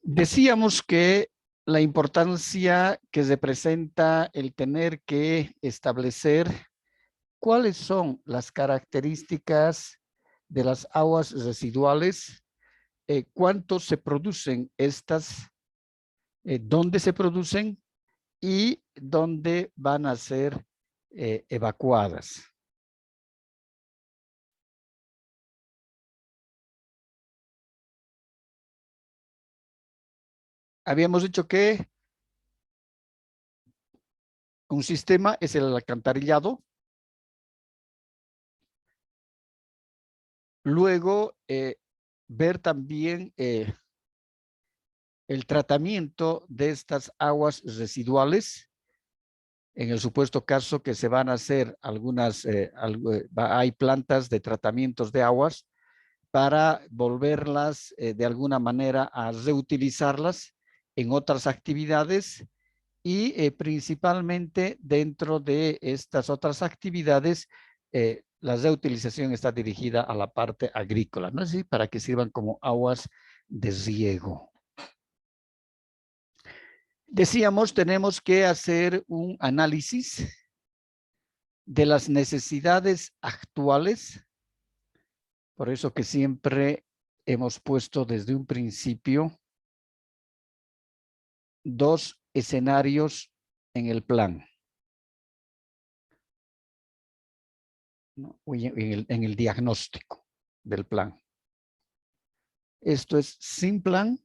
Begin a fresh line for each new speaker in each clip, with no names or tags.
Decíamos que la importancia que representa el tener que establecer cuáles son las características de las aguas residuales, cuánto se producen estas, dónde se producen y dónde van a ser evacuadas. Habíamos dicho que un sistema es el alcantarillado. Luego, ver también el tratamiento de estas aguas residuales. En el supuesto caso que se van a hacer algunas, hay plantas de tratamientos de aguas para volverlas de alguna manera a reutilizarlas en otras actividades y principalmente dentro de estas otras actividades, la reutilización está dirigida a la parte agrícola, ¿no? Así para que sirvan como aguas de riego. Decíamos, tenemos que hacer un análisis de las necesidades actuales, por eso que siempre hemos puesto desde un principio dos escenarios en el plan, ¿no? En el diagnóstico del plan. Esto es sin plan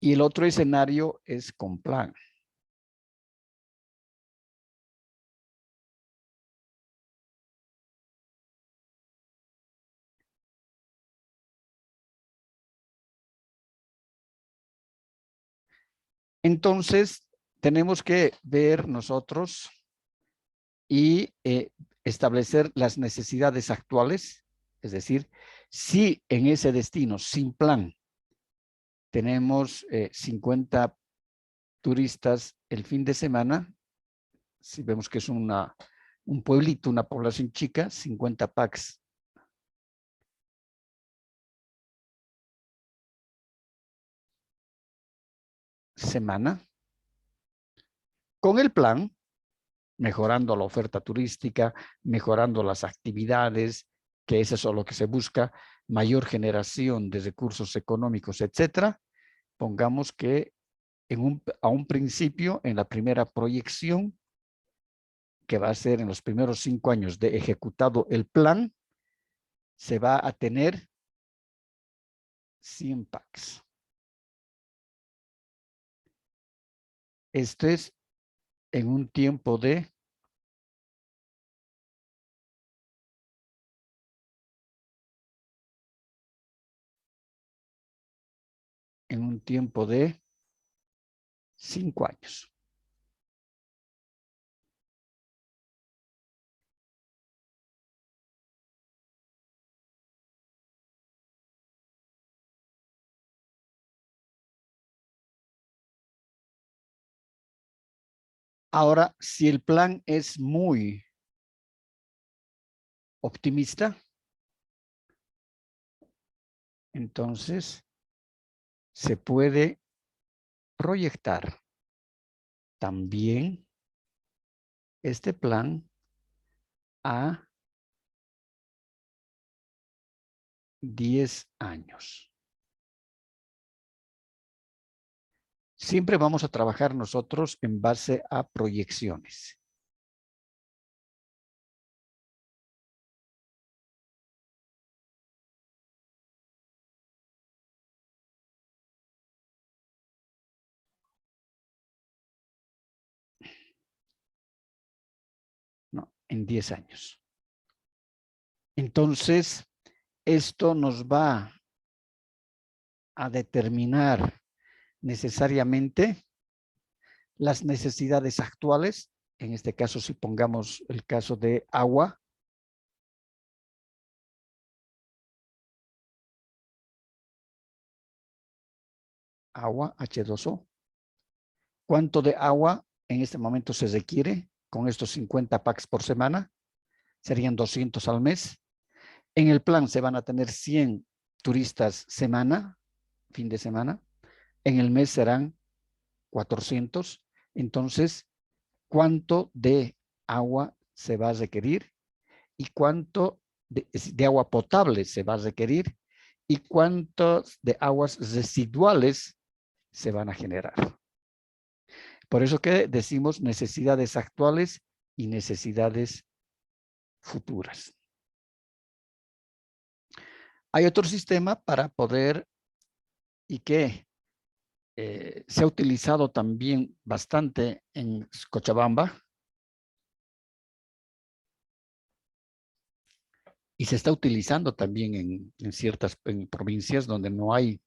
y el otro escenario es con plan. Entonces, tenemos que ver nosotros y establecer las necesidades actuales, es decir, si en ese destino sin plan tenemos 50 turistas el fin de semana, si vemos que es un pueblito, una población chica, 50 packs semana, con el plan, mejorando la oferta turística, mejorando las actividades, que eso es lo que se busca, mayor generación de recursos económicos, etcétera. Pongamos que a un principio, en la primera proyección, que va a ser en los primeros 5 años de ejecutado el plan, se va a tener 100 packs. Esto es en un tiempo de 5 años. Ahora, si el plan es muy optimista, entonces se puede proyectar también este plan a 10 años. Siempre vamos a trabajar nosotros en base a proyecciones. No, en 10 años. Entonces, esto nos va a determinar necesariamente las necesidades actuales. En este caso, si pongamos el caso de agua, H2O, ¿Cuánto de agua en este momento se requiere con estos 50 packs por semana? Serían 200 al mes. En el plan se van a tener 100 turistas semana, fin de semana. En el mes serán 400. Entonces, ¿cuánto de agua se va a requerir? ¿Y cuánto de agua potable se va a requerir? ¿Y cuántos de aguas residuales se van a generar? Por eso que decimos necesidades actuales y necesidades futuras. Hay otro sistema para poder, y que se ha utilizado también bastante en Cochabamba, y se está utilizando también en ciertas provincias donde no hay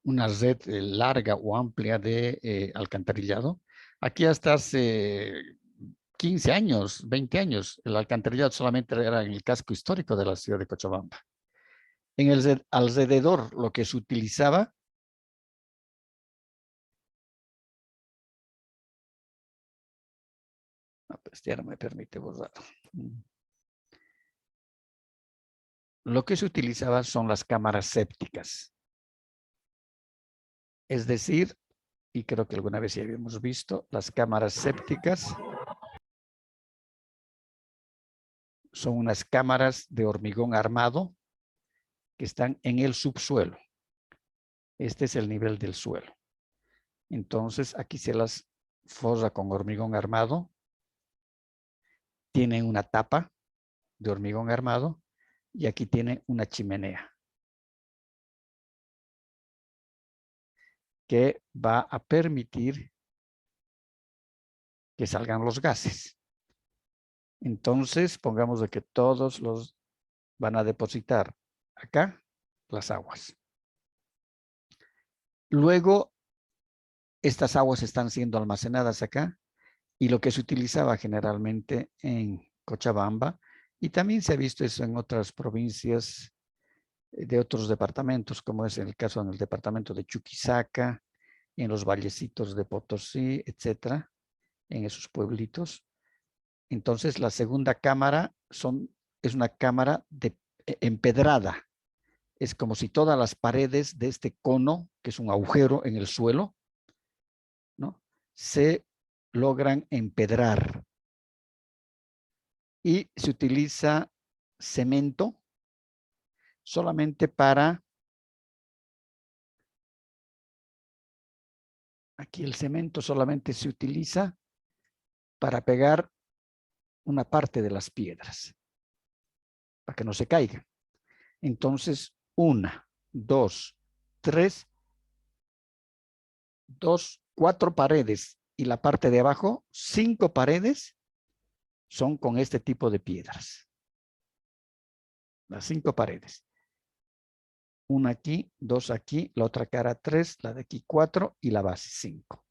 una red larga o amplia de alcantarillado. Aquí hasta hace 15 años, 20 años, el alcantarillado solamente era en el casco histórico de la ciudad de Cochabamba. En el alrededor, lo que se utilizaba pues ya no me permite borrar. Lo que se utilizaba son las cámaras sépticas. Es decir, y creo que alguna vez ya habíamos visto, las cámaras sépticas son unas cámaras de hormigón armado que están en el subsuelo. Este es el nivel del suelo. Entonces, aquí se las forra con hormigón armado. Tienen una tapa de hormigón armado y aquí tiene una chimenea que va a permitir que salgan los gases. Entonces, pongamos de que todos los van a depositar acá las aguas. Luego, estas aguas están siendo almacenadas acá y lo que se utilizaba generalmente en Cochabamba, y también se ha visto eso en otras provincias de otros departamentos, como es el caso en el departamento de Chuquisaca, en los vallecitos de Potosí, etcétera, en esos pueblitos. Entonces, la segunda cámara es una cámara empedrada. Es como si todas las paredes de este cono, que es un agujero en el suelo, ¿no?, se logran empedrar. Y se utiliza cemento solamente para, aquí el cemento solamente se utiliza para pegar una parte de las piedras, para que no se caigan. Entonces, 1, 2, 3, 2, 4 paredes y la parte de abajo, 5 paredes son con este tipo de piedras. Las 5 paredes. Una aquí, 2 aquí, la otra cara 3, la de aquí 4 y la base 5.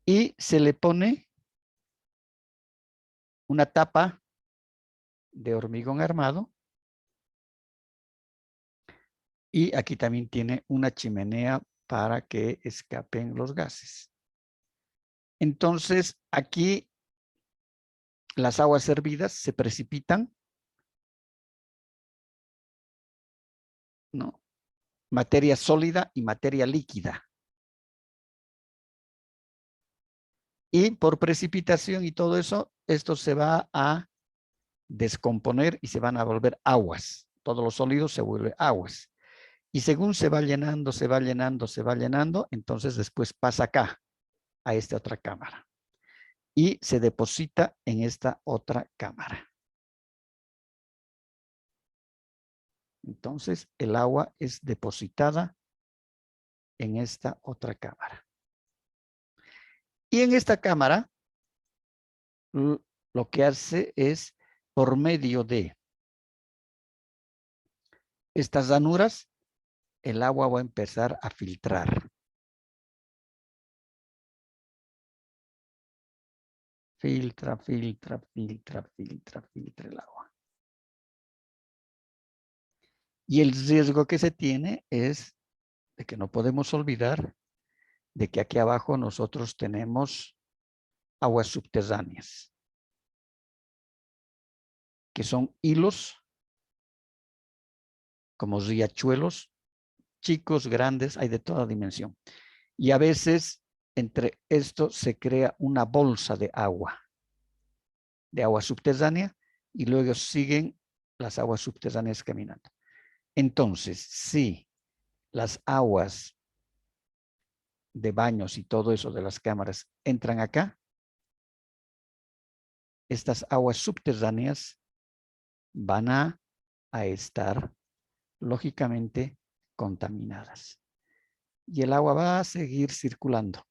Y se le pone una tapa de hormigón armado. Y aquí también tiene una chimenea para que escapen los gases. Entonces, aquí las aguas hervidas se precipitan, ¿no?, materia sólida y materia líquida. Y por precipitación y todo eso, esto se va a descomponer y se van a volver aguas. Todos los sólidos se vuelven aguas. Y según se va llenando, se va llenando, se va llenando, entonces después pasa acá, a esta otra cámara. Y se deposita en esta otra cámara. Entonces, el agua es depositada en esta otra cámara. Y en esta cámara, lo que hace es, por medio de estas ranuras, el agua va a empezar a filtrar. Filtra, filtra, filtra, filtra, filtra el agua. Y el riesgo que se tiene es de que no podemos olvidar de que aquí abajo nosotros tenemos aguas subterráneas, que son hilos como riachuelos, chicos, grandes, hay de toda dimensión. Y a veces entre esto se crea una bolsa de agua subterránea, y luego siguen las aguas subterráneas caminando. Entonces, si las aguas de baños y todo eso de las cámaras entran acá, estas aguas subterráneas van a estar lógicamente contaminadas. Y el agua va a seguir circulando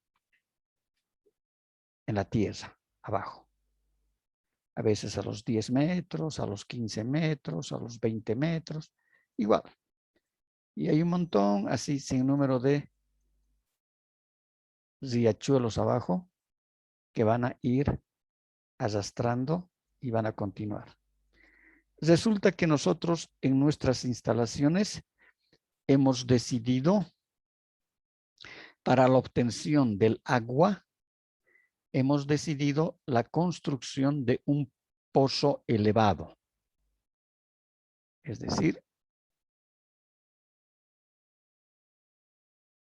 en la tierra, abajo. A veces a los 10 metros, a los 15 metros, a los 20 metros, igual. Y hay un montón, así, sin número de riachuelos abajo que van a ir arrastrando y van a continuar. Resulta que nosotros en nuestras instalaciones hemos decidido, para la obtención del agua, hemos decidido la construcción de un pozo elevado. Es decir,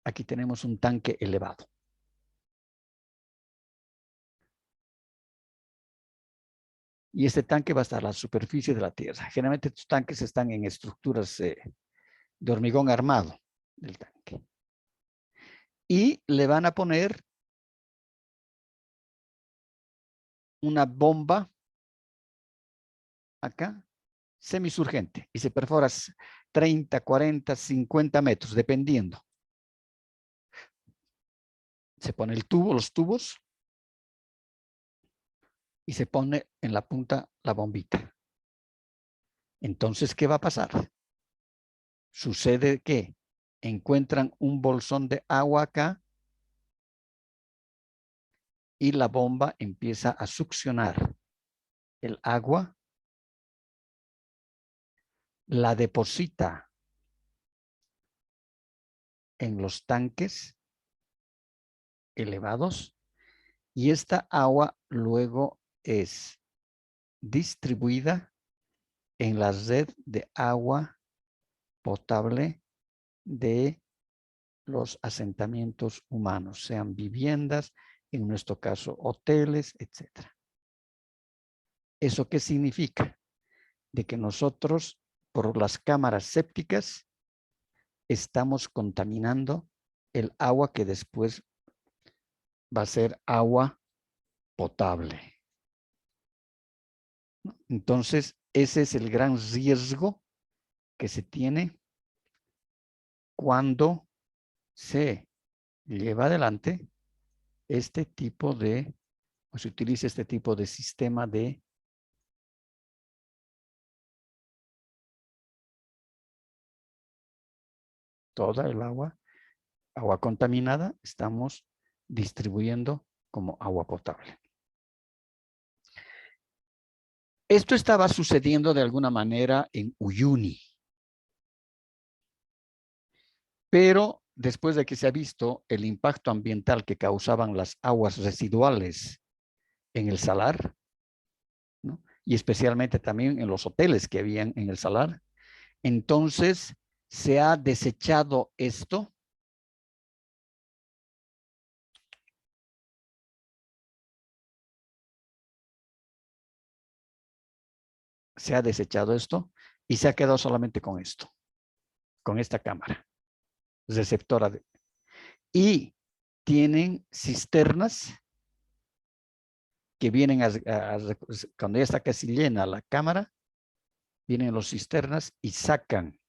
aquí tenemos un tanque elevado. Y este tanque va a estar a la superficie de la tierra. Generalmente estos tanques están en estructuras de hormigón armado del tanque. Y le van a poner una bomba acá, semisurgente, y se perfora 30, 40, 50 metros, dependiendo. Se pone el tubo, los tubos, y se pone en la punta la bombita. Entonces, ¿qué va a pasar? Sucede que encuentran un bolsón de agua acá y la bomba empieza a succionar el agua, la deposita en los tanques elevados y esta agua luego es distribuida en la red de agua potable de los asentamientos humanos, sean viviendas, en nuestro caso hoteles, etc. ¿Eso qué significa? De que nosotros, por las cámaras sépticas, estamos contaminando el agua que después va a ser agua potable. Entonces, ese es el gran riesgo que se tiene cuando se lleva adelante este tipo de, o se utiliza este tipo de sistema de toda el agua contaminada, estamos distribuyendo como agua potable. Esto estaba sucediendo de alguna manera en Uyuni. Pero después de que se ha visto el impacto ambiental que causaban las aguas residuales en el salar, ¿no? Y especialmente también en los hoteles que habían en el salar, entonces se ha desechado esto. Se ha desechado esto y se ha quedado solamente con esto, con esta cámara receptora. Y tienen cisternas que vienen cuando ya está casi llena la cámara, vienen los cisternas y sacan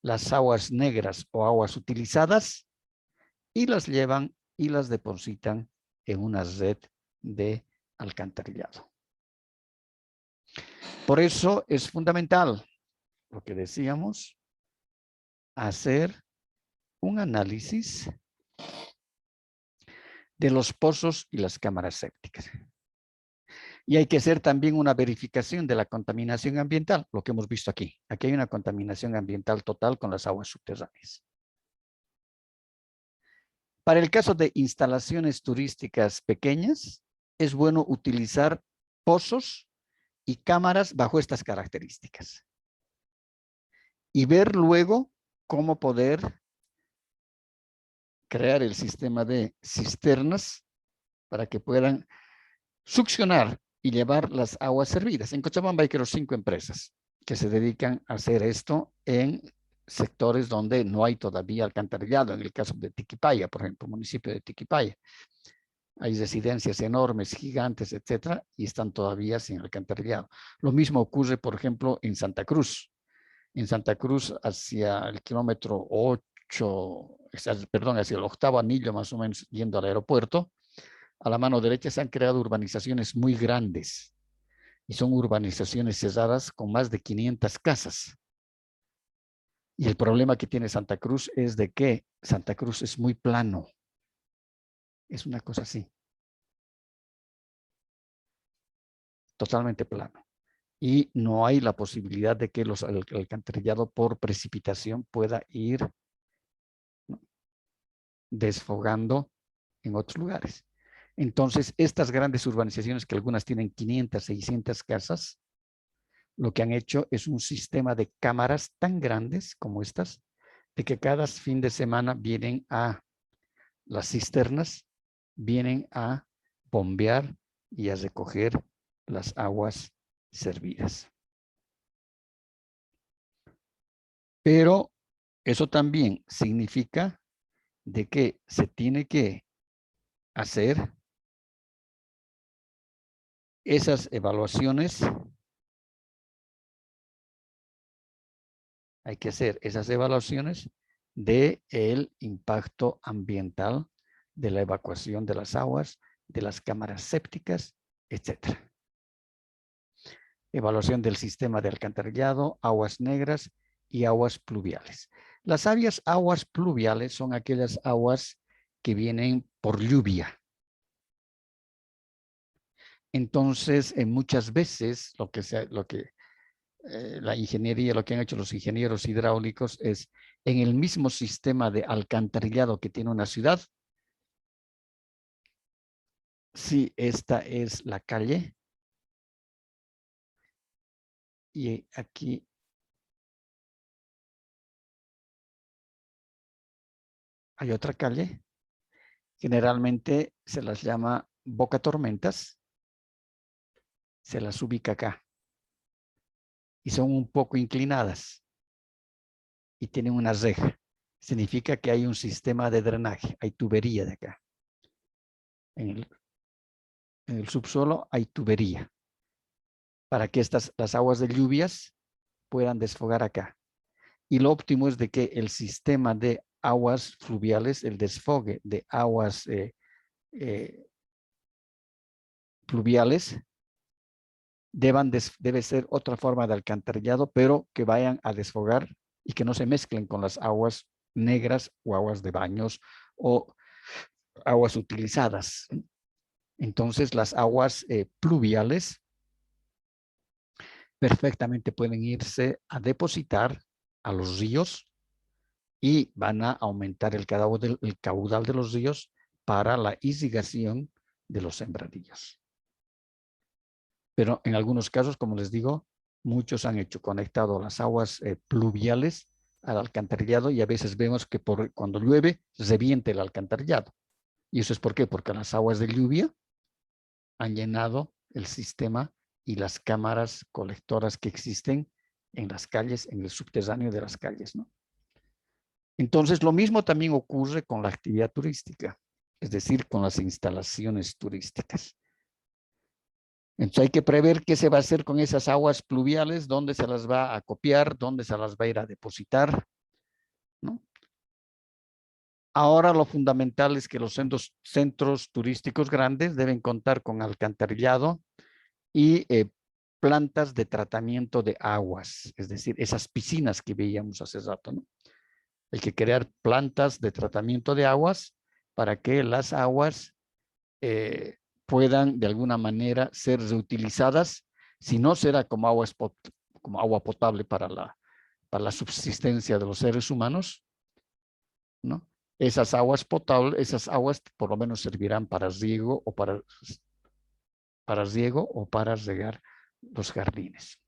las aguas negras o aguas utilizadas y las llevan y las depositan en una red de alcantarillado. Por eso es fundamental lo que decíamos, hacer un análisis de los pozos y las cámaras sépticas. Y hay que hacer también una verificación de la contaminación ambiental, lo que hemos visto aquí. Aquí hay una contaminación ambiental total con las aguas subterráneas. Para el caso de instalaciones turísticas pequeñas, es bueno utilizar pozos y cámaras bajo estas características. Y ver luego cómo poder crear el sistema de cisternas para que puedan succionar y llevar las aguas servidas. En Cochabamba hay creo 5 empresas que se dedican a hacer esto en sectores donde no hay todavía alcantarillado. En el caso de Tiquipaya, por ejemplo, municipio de Tiquipaya. Hay residencias enormes, gigantes, etcétera, y están todavía sin alcantarillado. Lo mismo ocurre, por ejemplo, en Santa Cruz. En Santa Cruz, hacia el kilómetro 8, perdón, hacia el 8º anillo más o menos, yendo al aeropuerto, a la mano derecha se han creado urbanizaciones muy grandes. Y son urbanizaciones cerradas con más de 500 casas. Y el problema que tiene Santa Cruz es de que Santa Cruz es muy plano. Es una cosa así. Totalmente plano. Y no hay la posibilidad de que el alcantarillado por precipitación pueda ir, ¿no?, desfogando en otros lugares. Entonces, estas grandes urbanizaciones, que algunas tienen 500, 600 casas, lo que han hecho es un sistema de cámaras tan grandes como estas, de que cada fin de semana vienen a las cisternas, vienen a bombear y a recoger las aguas servidas. Pero eso también significa de que se tiene que hacer esas evaluaciones. Hay que hacer esas evaluaciones del impacto ambiental, de la evacuación de las aguas, de las cámaras sépticas, etc. Evaluación del sistema de alcantarillado, aguas negras y aguas pluviales. Las aguas pluviales son aquellas aguas que vienen por lluvia. Entonces, muchas veces la ingeniería, lo que han hecho los ingenieros hidráulicos es en el mismo sistema de alcantarillado que tiene una ciudad. Si esta es la calle y aquí hay otra calle, generalmente se las llama boca tormentas, se las ubica acá y son un poco inclinadas y tienen una reja. Significa que hay un sistema de drenaje, hay tubería de acá. En el subsuelo hay tubería para que las aguas de lluvias puedan desfogar acá. Y lo óptimo es de que el sistema de aguas fluviales, el desfogue de aguas pluviales, debe ser otra forma de alcantarillado, pero que vayan a desfogar y que no se mezclen con las aguas negras o aguas de baños o aguas utilizadas. Entonces, las aguas pluviales perfectamente pueden irse a depositar a los ríos y van a aumentar el caudal de los ríos para la irrigación de los sembradíos. Pero en algunos casos, como les digo, muchos han conectado las aguas pluviales al alcantarillado y a veces vemos que cuando llueve revienta el alcantarillado. ¿Y eso es por qué? Porque las aguas de lluvia han llenado el sistema y las cámaras colectoras que existen en las calles, en el subterráneo de las calles, ¿no? Entonces, lo mismo también ocurre con la actividad turística, es decir, con las instalaciones turísticas. Entonces, hay que prever qué se va a hacer con esas aguas pluviales, dónde se las va a copiar, dónde se las va a ir a depositar, ¿no? Ahora lo fundamental es que los centros turísticos grandes deben contar con alcantarillado y plantas de tratamiento de aguas, es decir, esas piscinas que veíamos hace rato, ¿no? Hay que crear plantas de tratamiento de aguas para que las aguas puedan de alguna manera ser reutilizadas, si no será como agua potable para la subsistencia de los seres humanos, ¿no? esas aguas potables, esas aguas por lo menos servirán para riego o para regar los jardines.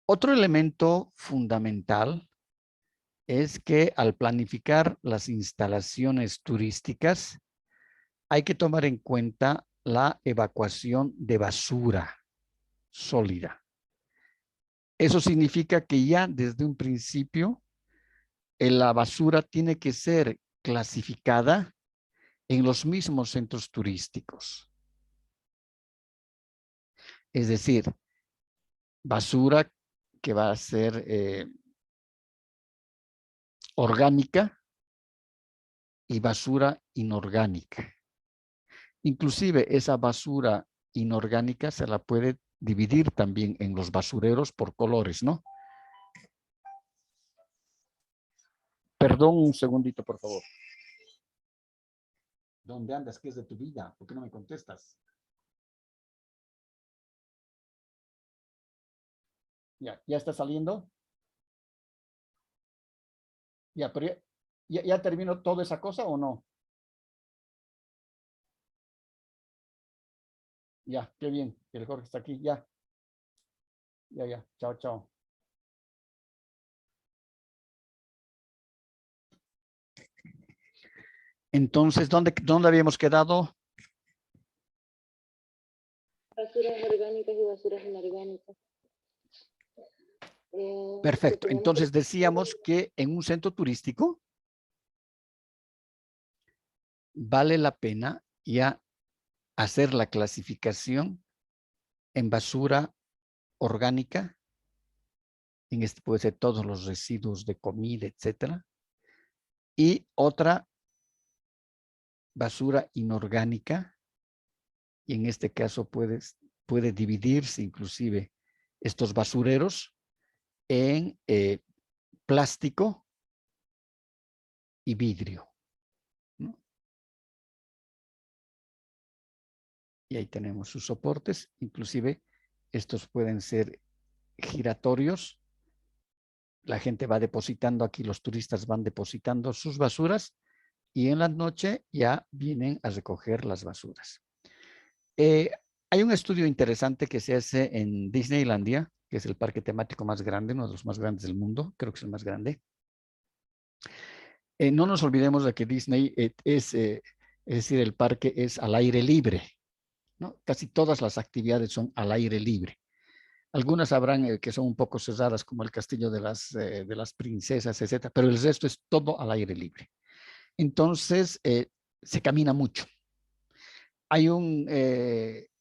Otro elemento fundamental es que al planificar las instalaciones turísticas hay que tomar en cuenta la evacuación de basura sólida. Eso significa que ya desde un principio la basura tiene que ser clasificada en los mismos centros turísticos. Es decir, basura que va a ser orgánica y basura inorgánica. Inclusive esa basura inorgánica se la puede dividir también en los basureros por colores, ¿no? Perdón un segundito, por favor. ¿Dónde andas? ¿Qué es de tu vida? ¿Por qué no me contestas? ¿Ya está saliendo? Ya, pero ya terminó toda esa cosa o no? Ya, qué bien. El Jorge está aquí. Ya. Chao, chao. Entonces, ¿dónde habíamos quedado?
Basuras orgánicas y basuras inorgánicas.
Perfecto. Entonces decíamos que en un centro turístico vale la pena ya hacer la clasificación en basura orgánica, en este puede ser todos los residuos de comida, etcétera, y otra basura inorgánica, y en este caso puede dividirse inclusive estos basureros en plástico y vidrio, ¿no? Y ahí tenemos sus soportes, inclusive estos pueden ser giratorios. La gente va depositando aquí, los turistas van depositando sus basuras y en la noche ya vienen a recoger las basuras. Hay un estudio interesante que se hace en Disneylandia, que es el parque temático más grande, uno de los más grandes del mundo, creo que es el más grande. No nos olvidemos de que Disney es decir, el parque es al aire libre, ¿no? Casi todas las actividades son al aire libre. Algunas habrán que son un poco cerradas, como el castillo de las princesas, etcétera, pero el resto es todo al aire libre. Entonces, se camina mucho. Hay un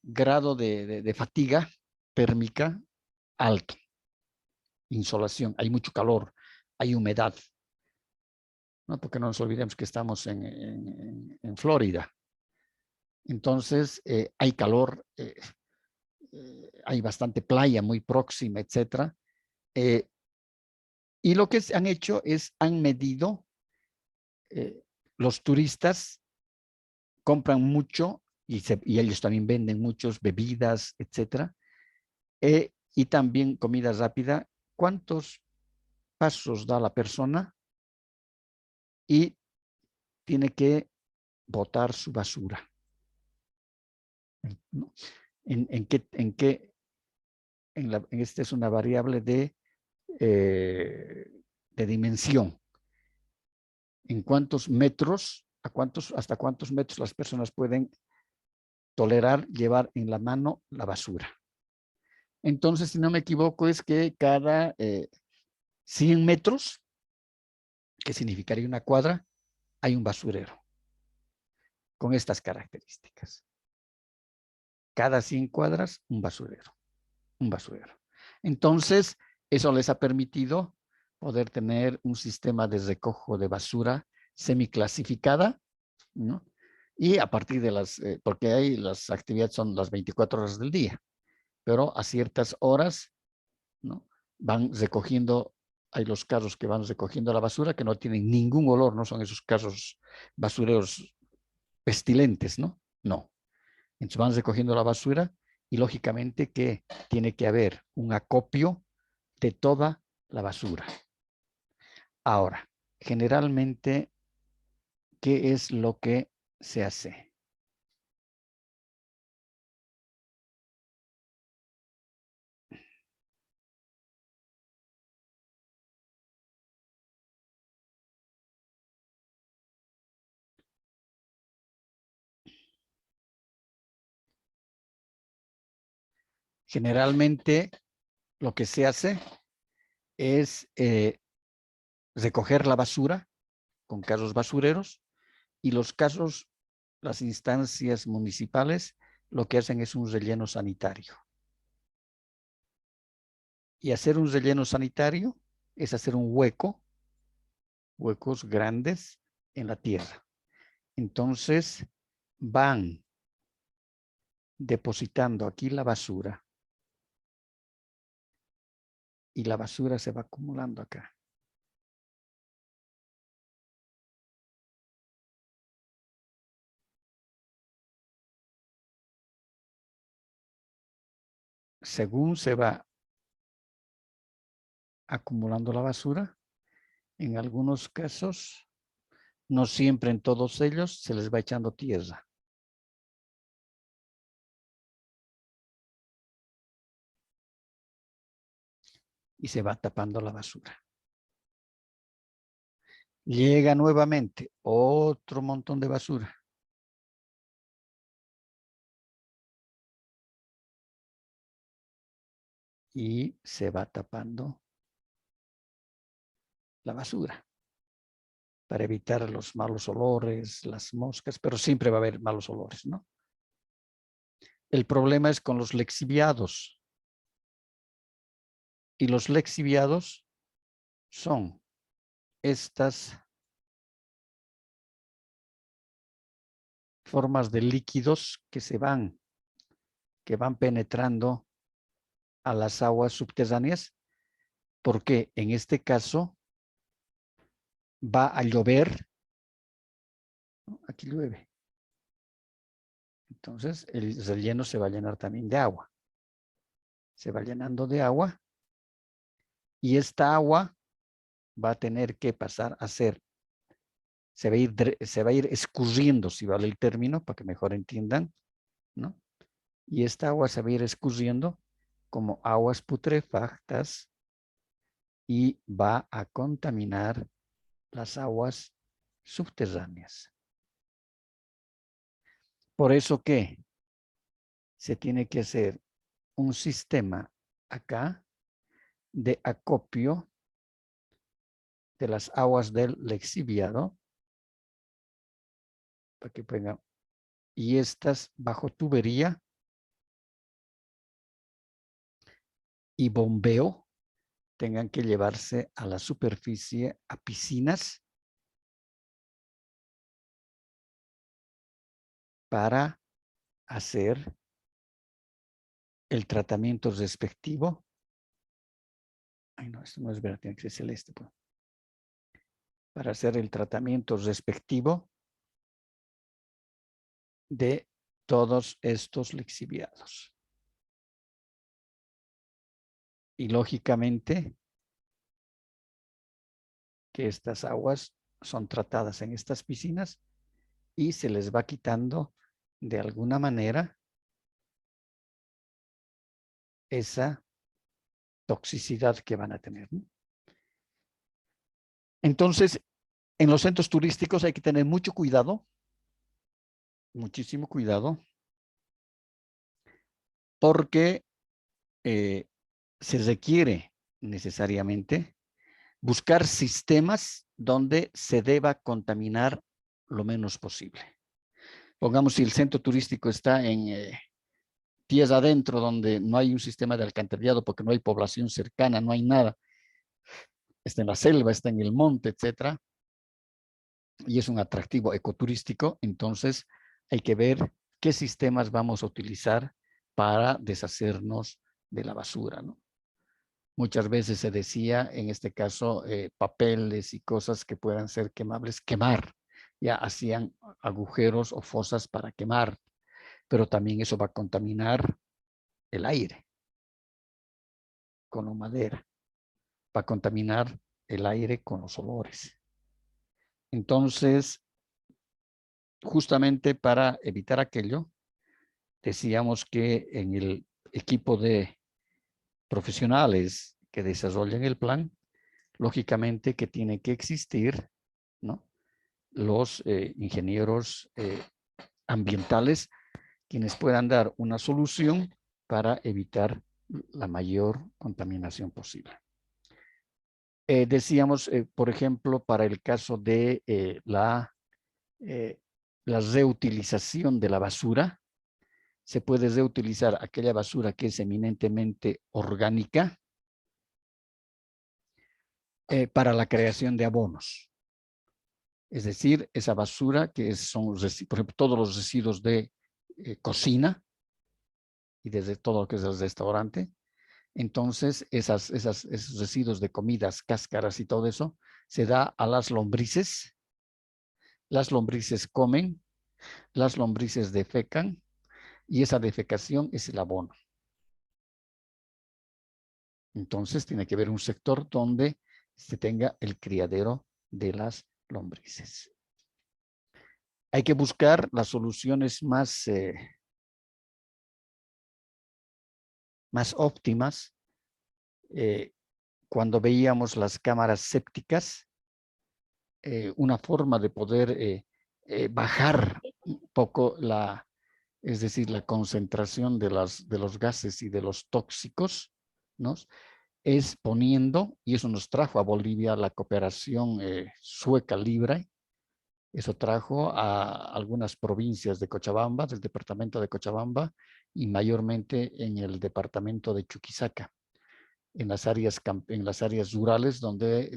grado de fatiga térmica alto, insolación, hay mucho calor, hay humedad, ¿no? Porque no nos olvidemos que estamos en Florida. Entonces, hay calor, hay bastante playa muy próxima, etcétera. Y lo que han hecho es, han medido, los turistas compran mucho y ellos también venden muchos bebidas, etcétera. Y también comida rápida. ¿Cuántos pasos da la persona? Y tiene que botar su basura, ¿no? ¿En qué? Esta es una variable de dimensión. ¿En cuántos metros, hasta cuántos metros las personas pueden tolerar llevar en la mano la basura? Entonces, si no me equivoco, es que cada 100 metros, que significaría una cuadra, hay un basurero con estas características. Cada 100 cuadras, un basurero. Entonces, eso les ha permitido poder tener un sistema de recojo de basura semiclasificada, ¿no? Y a partir de porque ahí las actividades son las 24 horas del día, pero a ciertas horas, ¿no? Van recogiendo, hay los carros que van recogiendo la basura que no tienen ningún olor, no son esos carros basureros pestilentes, ¿no? No. Entonces van recogiendo la basura y lógicamente que tiene que haber un acopio de toda la basura. Ahora, generalmente, ¿qué es lo que se hace? Generalmente, lo que se hace es recoger la basura con carros basureros y las instancias municipales, lo que hacen es un relleno sanitario. Y hacer un relleno sanitario es hacer un huecos grandes en la tierra. Entonces van depositando aquí la basura y la basura se va acumulando acá. Según se va acumulando la basura, en algunos casos, no siempre en todos ellos, se les va echando tierra. Y se va tapando la basura. Llega nuevamente otro montón de basura. Y se va tapando la basura para evitar los malos olores, las moscas, pero siempre va a haber malos olores, ¿no? El problema es con los lixiviados. Y los lixiviados son estas formas de líquidos que van penetrando a las aguas subterráneas, porque en este caso va a llover, ¿no? Aquí llueve. Entonces el relleno se va a llenar también de agua. Se va llenando de agua y esta agua va a tener que pasar a ser, se va a ir escurriendo, si vale el término, para que mejor entiendan, ¿no? Y esta agua se va a ir escurriendo como aguas putrefactas y va a contaminar las aguas subterráneas. Por eso que se tiene que hacer un sistema acá de acopio de las aguas del lixiviado para que venga, y estas bajo tubería y bombeo tengan que llevarse a la superficie a piscinas para hacer el tratamiento respectivo. Ay, no, esto no es verdad, tiene que ser celeste. Pues. Para hacer el tratamiento respectivo de todos estos lixiviados. Y lógicamente que estas aguas son tratadas en estas piscinas y se les va quitando de alguna manera esa toxicidad que van a tener, ¿no? Entonces, en los centros turísticos hay que tener mucho cuidado, muchísimo cuidado, porque se requiere necesariamente buscar sistemas donde se deba contaminar lo menos posible. Pongamos si el centro turístico está en tierra adentro, donde no hay un sistema de alcantarillado porque no hay población cercana, no hay nada. Está en la selva, está en el monte, etcétera. Y es un atractivo ecoturístico, entonces hay que ver qué sistemas vamos a utilizar para deshacernos de la basura, ¿no? Muchas veces se decía, en este caso, papeles y cosas que puedan ser quemables, quemar. Ya hacían agujeros o fosas para quemar, pero también eso va a contaminar el aire con la madera, va a contaminar el aire con los olores. Entonces, justamente para evitar aquello, decíamos que en el equipo de profesionales que desarrollan el plan, lógicamente que tiene que existir, ¿no?, los ingenieros ambientales, quienes puedan dar una solución para evitar la mayor contaminación posible. Decíamos, por ejemplo, para el caso de la reutilización de la basura, se puede reutilizar aquella basura que es eminentemente orgánica para la creación de abonos. Es decir, esa basura que son, por ejemplo, todos los residuos de cocina y desde todo lo que es el restaurante. Entonces, esos residuos de comidas, cáscaras y todo eso, se da a las lombrices. Las lombrices comen, las lombrices defecan y esa defecación es el abono. Entonces, tiene que haber un sector donde se tenga el criadero de las lombrices. Hay que buscar las soluciones más óptimas. Cuando veíamos las cámaras sépticas, una forma de poder bajar un poco es decir, la concentración de los gases y de los tóxicos, ¿no?, es poniendo, y eso nos trajo a Bolivia la cooperación sueca libre. Eso trajo a algunas provincias de Cochabamba, del departamento de Cochabamba, y mayormente en el departamento de Chuquisaca, en las áreas rurales donde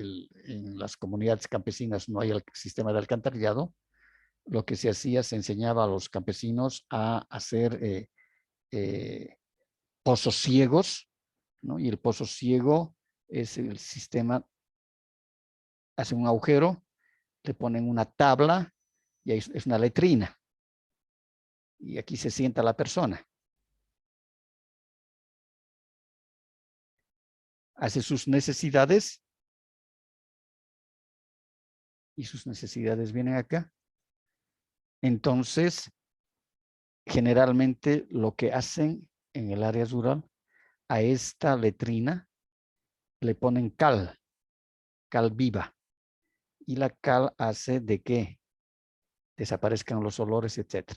en las comunidades campesinas no hay el sistema de alcantarillado. Lo que se hacía, se enseñaba a los campesinos a hacer pozos ciegos, ¿no? Y el pozo ciego es el sistema, hace un agujero, le ponen una tabla y ahí es una letrina. Y aquí se sienta la persona. Hace sus necesidades y sus necesidades vienen acá. Entonces, generalmente lo que hacen en el área rural, a esta letrina le ponen cal viva. Y la cal hace de que desaparezcan los olores, etc.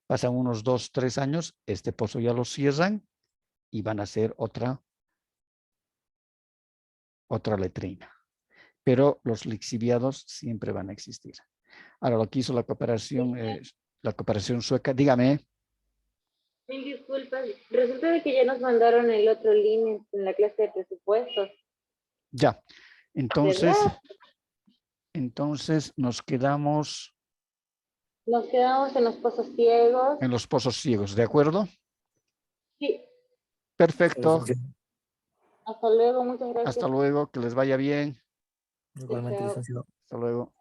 Pasan unos 2, 3 años, este pozo ya lo cierran y van a hacer otra letrina. Pero los lixiviados siempre van a existir. Ahora, lo que hizo la cooperación sueca, dígame.
Mil disculpas, resulta de que ya nos mandaron el otro link en la clase de presupuestos.
Ya, entonces,
¿verdad?
entonces nos quedamos
en los pozos ciegos.
en los pozos ciegos, ¿de acuerdo?
Sí,
Perfecto.
hasta luego, muchas gracias.
Hasta luego, que les vaya bien.
Igualmente,
Chao.
licenciado.
Hasta luego.